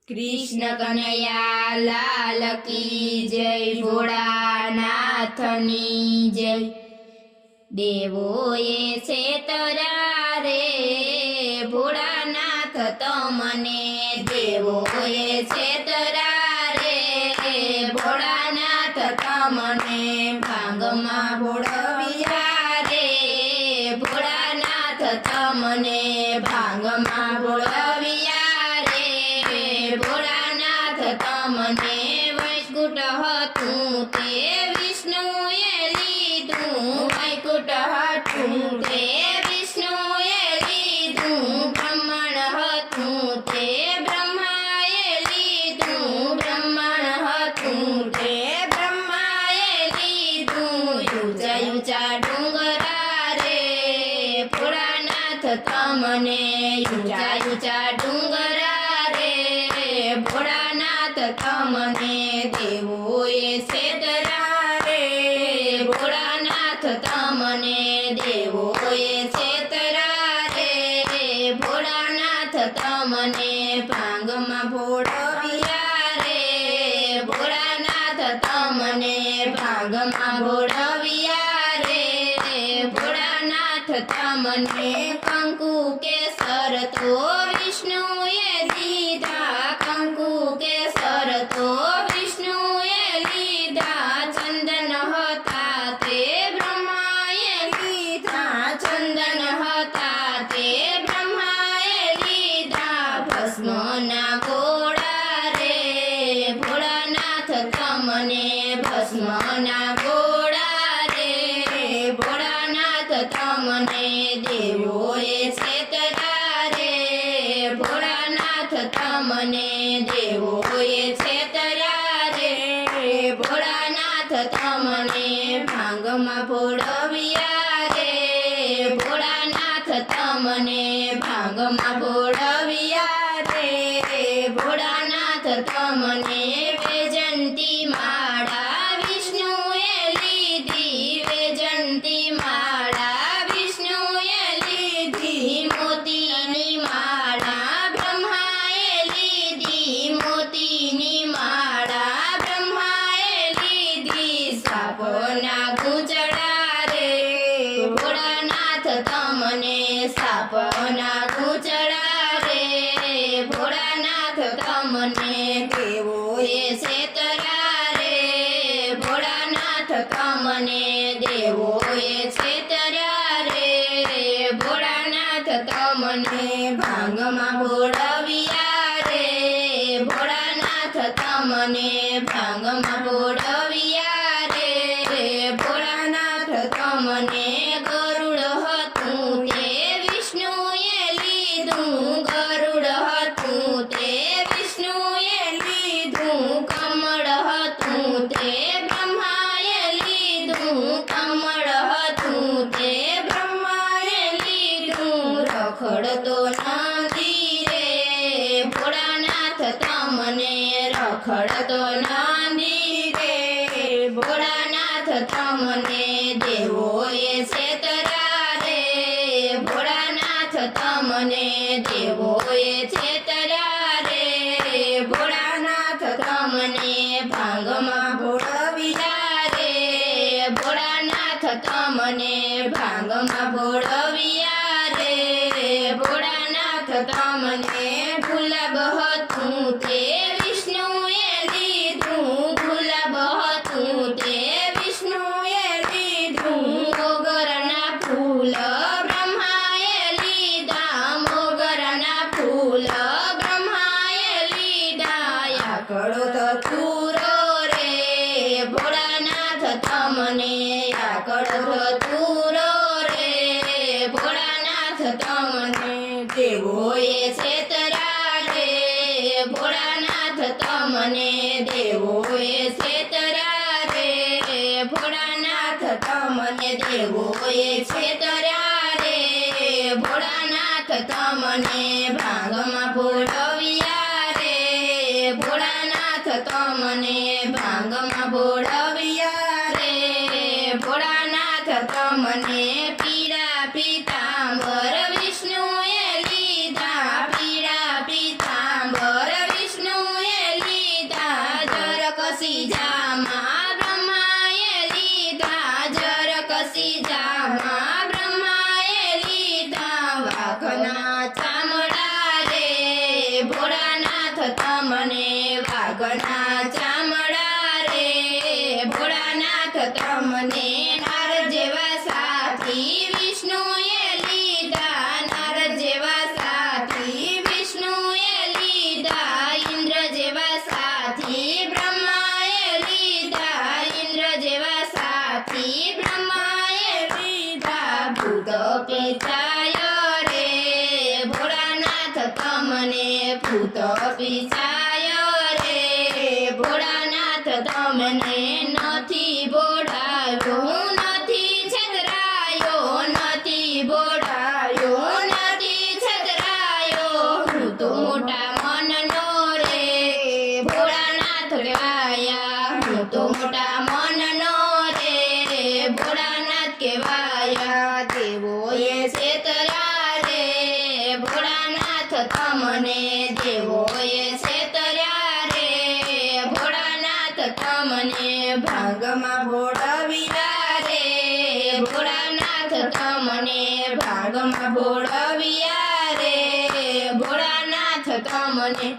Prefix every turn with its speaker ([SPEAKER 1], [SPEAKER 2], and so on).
[SPEAKER 1] कृष्ण कन्हैया लाल की जय, भोळानाथनी जय। देवोए छेतरा रे भोळानाथ तमने, देवोए छेतरा रे भोळानाथ तमने। भांगमा भोळविया रे भोळानाथ तमने, भांगमा भोळविया रे भोळानाथ तमने। वैकुंठ हतुं ते विष्णुए लीधुं, वैकुंठ हतुं ते विष्णुए लीधुं। ब्रह्मण हतुं ते ब्रह्माए लीधुं, ब्रह्मण हतुं ते ब्रह्माए लीधुं। ऊंचा ऊंचा डोंगरा रे भोळानाथ तमने, ऊंचा ऊंचा डोंगरा रे भोळानाथ तमने। देवोए छेतरा रे भोळानाथ तमने, देवोए छेतरा रे भोळानाथ तमने। भांगमा भोळविया रे भोळानाथ तमने, भांगमा भोळविया रे भोळानाथ तमने। कंकु केसर तो विष्णुए दीधा, कंकु केसर तो विष्णुए लीधा। चंदन हता ते ब्रह्माए लीधा, चंदन हता ते ब्रह्माए लीधा। भस्मना गोळा रे भोळानाथ तमने, भस्मना गोळा रे भोळानाथ तमने। देवोए छेतरा रे भोळानाथ तमने, देवोए छेतरा रे भोळानाथ तमने। भांगमा भोळविया रे भोळानाथ तमने, भांगमा भोळविया रे भोळानाथ तमने। वैजंती माळा विष्णुए लीधी, वैजंती माळा विष्णुए लीधी। मोतीनी माळा ब्रह्माए लीधी, मोतीनी माळा ब्रह्माए लीधी। सापना गुंजळा रे भोळानाथ तमने, सापना गुंजळा रे भोळानाथ तमने। देवोए छेतरा रे भोळानाथ तमने, देवोए छेतरा रे भोळानाथ तमने। भांगमा भोळविया रे भोळानाथ तमने, भांगमा भोळविया रे भोळानाथ तमने। गरुड हतुं ते विष्णुए लीधुं, गरुड हतुं ते विष्णुए लीधुं। कमळ हतुं ते ब्रह्माए लीधुं, कमळ हतुं ते ब्रह्माए लीधुं। रखड़तो नंदी रे भोळानाथ तमने, रखड़तो नंदी रे भोळानाथ तमने। देवोए छेतरा रे भोळानाथ तमने, देवोए छेतरा रे भोळानाथ तमने। भांगमा भोळविया रे भोळानाथ तमने, भांगमा भोळविया रे भोळानाथ तमने। गुलाब हतुं ते विष्णुए लीधुं, गुलाब हतुं ते विष्णुए लीधुं। मोगरना फूल ब्रह्माए लीधा, मोगरना फूल ब्रह्माए लीधा। याकडोत तुरो रे भोळानाथ तमने, याकडोत तुरो रे भोळानाथ तमने। देवोए छेतरा रे भोळानाथ तमने, देवोए छेतरा रे भोळानाथ तमने। देवोए छेतरा रे भोळानाथ तमने। भांगमा भोळविया रे भोळानाथ तमने, भांगमा भोळविया रे भोळानाथ तमने। पीळा पीतांबर विष्णुए लीधा, पीळा पीतांबर विष्णु તમને વાઘના ચામડા રે ભોળાનાથ તમને નારદ જેવા સાથી વિષ્ણુએ લીધા નારદ જેવા સાથી વિષ્ણુએ લીધા ઇન્દ્ર જેવા સાથી બ્રહ્માએ લીધા ઇન્દ્ર જેવા સાથી બ્રહ્માએ લીધા ભૂત પિચાય રે ભોળાનાથ તમને ભૂત પિચાય રે ભોળાનાથ તમને નથી બોડાયો હું નથી છેતરાયો નથી બોડાયો નથી છેતરાયો હું તો મોટા મનનો રે ભોળાનાથ કહેવાયા હું તો મોટા મનનો રે ભોળાનાથ કહેવાયા દેવોએ છેતર્યા રે ભોળાનાથ તમને દેવોએ છેતર્યા રે ભોળાનાથ તમને ભાગમાં ભોળવ્યા રે ભોળાનાથ તમને ભાગમાં ભોળવ્યા રે ભોળાનાથ તમને